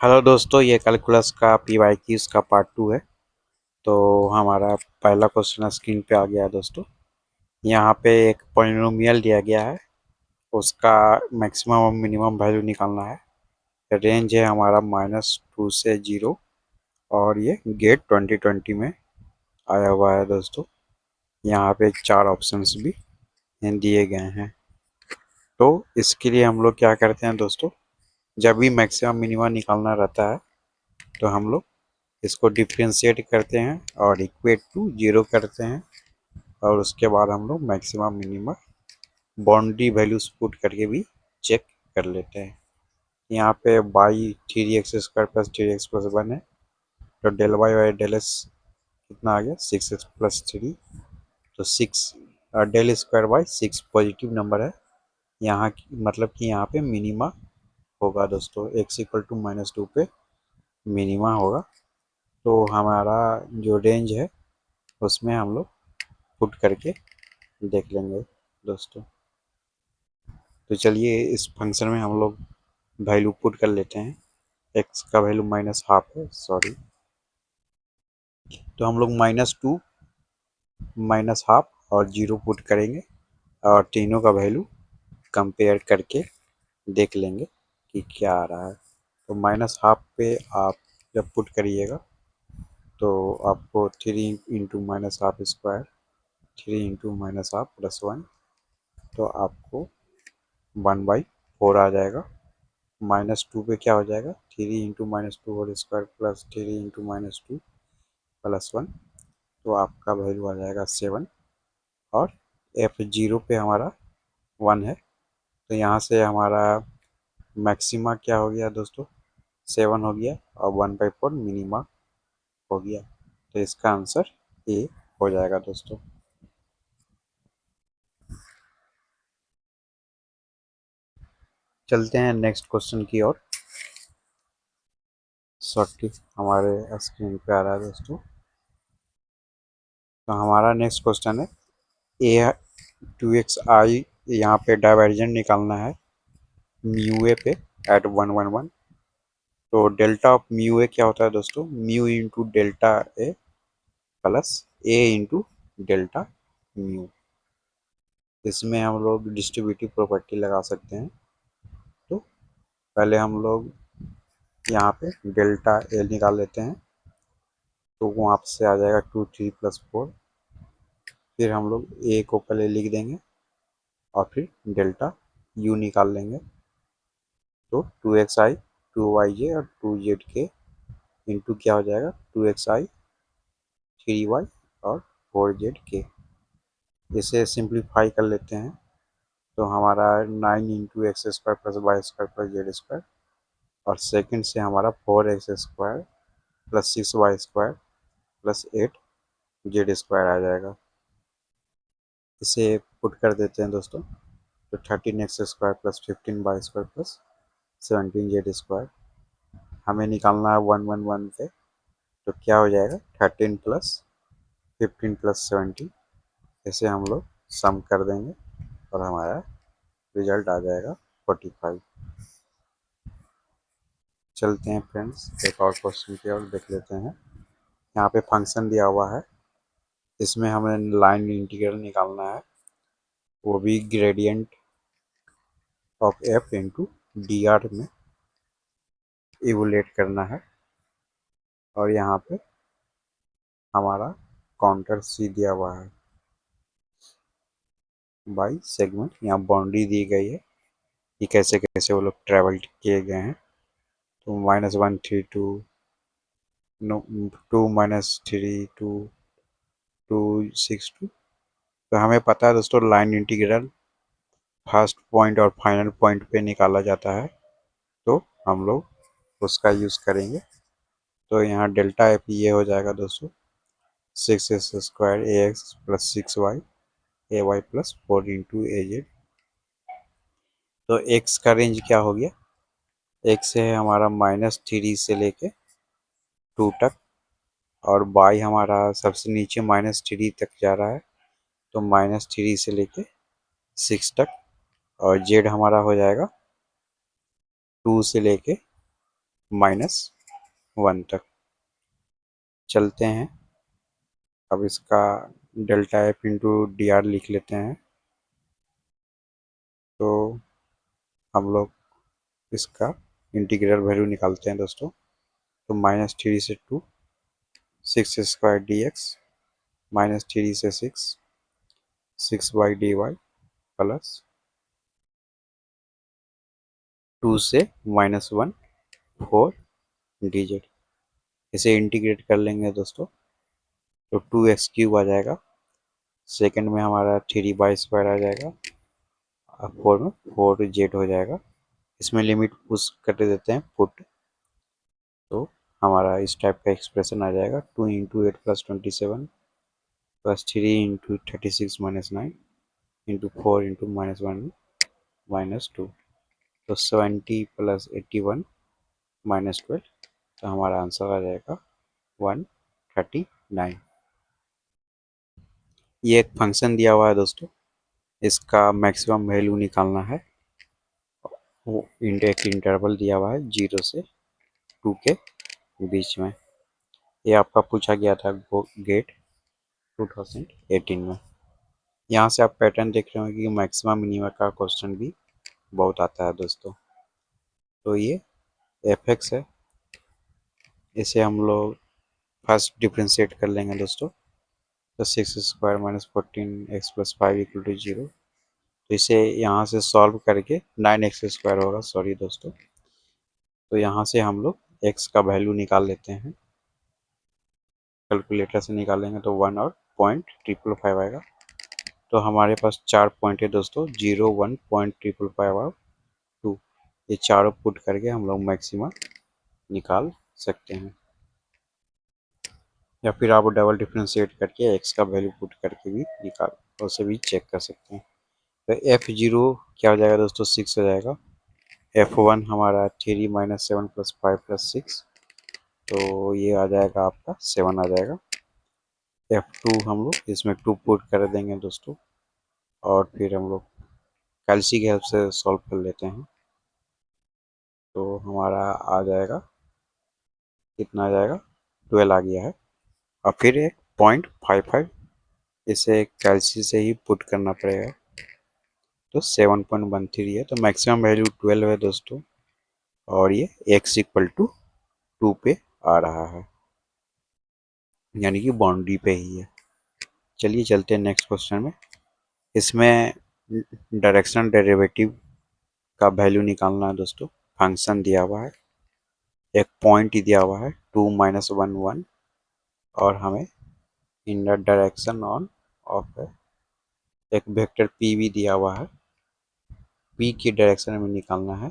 Hello दोस्तों, ये calculus का PYQs का पार्ट 2 है। तो हमारा पहला क्वेश्चन स्क्रीन पे आ गया है दोस्तों। यहाँ पे एक पॉलिनोमियल दिया गया है, उसका मैक्सिमम और मिनिमम वैल्यू निकालना है। रेंज है हमारा -2 से 0 और ये गेट 2020 में आया हुआ है दोस्तों। यहाँ पे 4 ऑप्शंस भी दिए गए हैं। तो इसके लिए हम लोग क्या करते हैं दोस्तों, जब भी मैक्सिमम मिनिमम निकालना रहता है तो हम लोग इसको डिफ्रेंशिएट करते हैं और इक्वेट टू 0 करते हैं। और उसके बाद हम लोग maximum minimum boundary values put करके भी चेक कर लेते हैं। यहाँ पे बाई 3x² प्लस 3x+1 है, तो del y by del s कितना आ गया 6x+3। तो 6 del square by 6 positive number है यहाँ मतलब कि यहाँ पे मिनिमा होगा दोस्तों। x = -2 पे मिनिमा होगा। तो हमारा जो रेंज है उसमें हम लोग पुट करके देख लेंगे दोस्तों। तो चलिए इस फंक्शन में हम लोग वैल्यू पुट कर लेते हैं। x का वैल्यू -12 है, सॉरी। तो हम लोग -2 -12 और 0 पुट करेंगे और तीनों का वैल्यू कंपेयर करके देख लेंगे कि क्या आ रहा है। तो -12 पे आप जब पुट करिएगा तो आपको 3 × -12², 3 × -12 + 1, तो आपको 1/4 आ जाएगा। -2 पे क्या हो जाएगा 3 × -2² प्लस 3 × -2 + 1, तो आपका वैल्यू आ जाएगा 7। और F0 पे हमारा 1 है, तो यहाँ से हमारा मैक्सिमा क्या हो गया दोस्तों 7 हो गया और 1/4 मिनिमा हो गया। तो इसका आंसर ए हो जाएगा दोस्तों। चलते हैं नेक्स्ट क्वेश्चन की ओर। सॉरी, हमारे स्क्रीन पे आ रहा है दोस्तों। तो हमारा नेक्स्ट क्वेश्चन है ए 2xi, यहाँ पे डाइवर्जेंट निकालना है म्यू ए पे एट 1 1 1। तो डेल्टा ऑफ म्यू ए क्या होता है दोस्तों, mu into delta A plus A into delta mu. इसमें हम लोग डिस्ट्रीब्यूटिव प्रॉपर्टी लगा सकते हैं। तो पहले हम लोग यहाँ पे डेल्टा ए निकाल लेते हैं, तो वहाँ से आ जाएगा 2 3 + 4। फिर हम लोग ए को पहले लिख देंगे और फिर डेल्टा यू निकाल लेंगे। तो 2xi 2yj और 2zk इंटू क्या हो जाएगा 2xi 3y और 4zk। इसे सिंप्लीफाई कर लेते हैं तो हमारा 9 × x² + y² + z², और सेकंड से हमारा 4x² + 6y² + 8z² आ जाएगा। इसे पुट कर देते हैं दोस्तों, तो 13x² + 15y² + 17z²। हमें निकालना है 1 1 1 पे, तो क्या हो जाएगा 13 + 15 + 17। इसे हम लोग सम कर देंगे और हमारा रिजल्ट आ जाएगा 45। चलते हैं फ्रेंड्स एक और क्वेश्चन की ओर देख लेते हैं। यहाँ पे फंक्शन दिया हुआ है, इसमें हमें लाइन इंटीग्रल निकालना है, वो भी gradient of f into D R में इवोलेट करना है। और यहाँ पे हमारा काउंटर सी दिया हुआ है बाई सेगमेंट, यहाँ बाउंड्री दी गई है कि कैसे कैसे वो लोग ट्रेवल किए गए हैं। तो -1 3 2 नो 2 -3 2 2 6 2। तो हमें पता है दोस्तों लाइन इंटीग्रल फर्स्ट पॉइंट और फाइनल पॉइंट पे निकाला जाता है, तो हम लोग उसका यूज़ करेंगे। तो यहाँ डेल्टा एफ ये हो जाएगा दोस्तों 6x² ax + 6y ay + 4 × az। तो x का रेंज क्या हो गया, x है हमारा -3 से लेके 2 तक, और y हमारा सबसे नीचे -3 तक जा रहा है, तो -3 से लेके 6 तक। और z हमारा हो जाएगा 2 से लेके -1 तक। चलते हैं, अब इसका delta F into D R लिख लेते हैं। तो हम लोग इसका इंटीग्रल वैल्यू निकालते हैं दोस्तों। तो -3 से 2, 6² dx, -3 से 6, 6y dy प्लस 2 से -1 4 dz। इसे इंटीग्रेट कर लेंगे दोस्तों तो 2x³ आ जाएगा। सेकंड में हमारा 3y² आ जाएगा और 4 में 4z हो जाएगा। इसमें लिमिट पुश कर देते हैं पुट, तो हमारा इस टाइप का एक्सप्रेशन आ जाएगा। 2 into 8 plus 27 plus 3 into 36 minus 9 into 4 into -1 -2, तो 70 प्लस 81 -12, तो हमारा आंसर आ जाएगा 139। ये एक फंक्शन दिया हुआ है दोस्तों, इसका मैक्सिमम वैल्यू निकालना है। वो एक इंटरवल दिया हुआ है 0 से 2 के बीच में। ये आपका पूछा गया था गेट 2018 में। यहाँ से आप पैटर्न देख रहे हो कि मैक्सिमम मिनिमम का क्वेश्चन भी बहुत आता है दोस्तों। तो ये एफ एक्स है, इसे हम लोग फर्स्ट डिफ्रेंशिएट कर लेंगे दोस्तों। तो 6² -14 x प्लस 5 इक्वल टू 0। तो इसे यहाँ से सॉल्व करके 9x² होगा, सॉरी दोस्तों। तो यहाँ से हम लोग x का वैल्यू निकाल लेते हैं, कैलकुलेटर से निकालेंगे तो 1 और 0.555 आएगा। तो हमारे पास 4 पॉइंट है दोस्तों, 0 1 0.555 और 2। ये चारों पुट करके हम लोग मैक्सिमम निकाल सकते हैं, या फिर आप डबल डिफ्रेंशिएट करके x का वैल्यू पुट करके भी निकाल उसे भी चेक कर सकते हैं। तो F0 क्या हो जाएगा दोस्तों, 6 हो जाएगा। F1 हमारा 3 - 7 + 5 + 6, तो ये आ जाएगा आपका 7 आ जाएगा। F2 हम लोग इसमें 2 पुट कर देंगे दोस्तों, और फिर हम लोग कैल्सी की हेल्प से सॉल्व कर लेते हैं। तो हमारा आ जाएगा, कितना आ जाएगा, 12 आ गया है। और फिर एक 0.55 इसे कैल्सी से ही पुट करना पड़ेगा, तो 7.13 है। तो मैक्सिमम वैल्यू 12 है दोस्तों, और ये x = 2 पे आ रहा है, यानी कि बाउंड्री पे ही है। चलिए चलते हैं नेक्स्ट क्वेश्चन में। इसमें डायरेक्शनल डेरिवेटिव का वैल्यू निकालना है दोस्तों। फंक्शन दिया हुआ है, एक पॉइंट दिया हुआ है 2 - 1 1, और हमें in the direction on off एक वेक्टर p भी दिया हुआ है, p की डायरेक्शन में निकालना है।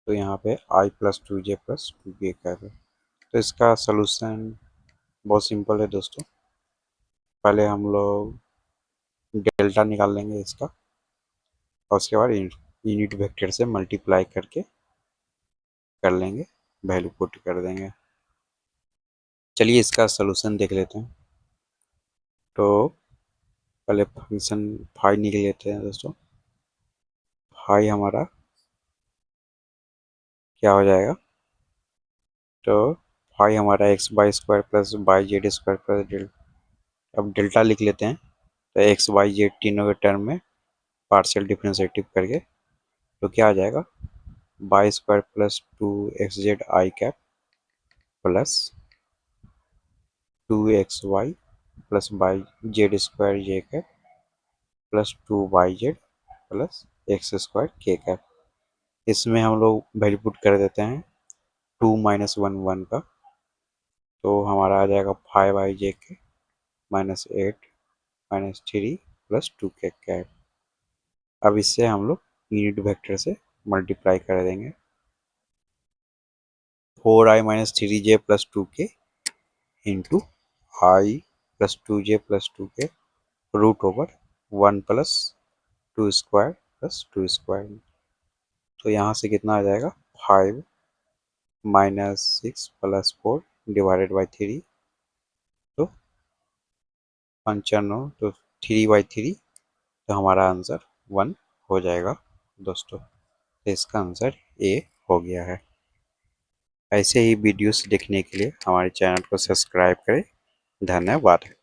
तो यहाँ पे i + 2j + 2k कर है। तो इसका सलूशन बहुत सिंपल है दोस्तों। पहले हम लोग डेल्टा निकाल लेंगे इसका, और उसके बाद यूनिट वेक्टर से मल्टीप्लाई करके कर लेंगे, वैल्यू पुट कर देंगे। चलिए इसका सलूशन देख लेते हैं। तो पहले फंक्शन फाई निकल लेते हैं दोस्तों। फाई हमारा क्या हो जाएगा, तो फाई हमारा x² plus yz² plus delta. अब डेल्टा लिख लेते हैं, तो x y z तीनों के टर्म में पार्शियल डिफरेंशिएटिव करके, तो क्या आ जाएगा, y² plus 2xz i cap plus 2xy plus yz² j cap plus 2yz plus x² k cap. इसमें हम लोग वैल्यू पुट कर देते हैं 2 - 1 1 का, तो हमारा आ जाएगा 5yj -8 -3 प्लस 2k कैप। अब इससे हम लोग यूनिट वेक्टर से मल्टीप्लाई कर देंगे, 4i - 3j plus 2k into i plus 2j plus 2k √1 plus 2² plus 2²। तो यहाँ से कितना आ जाएगा, 5 - 6 प्लस 4 डिवाइडेड बाई 3, तो 95, तो 3/3, तो हमारा आंसर 1 हो जाएगा दोस्तों। तो इसका आंसर ए हो गया है। ऐसे ही वीडियोस देखने के लिए हमारे चैनल को सब्सक्राइब करें। धन्यवाद।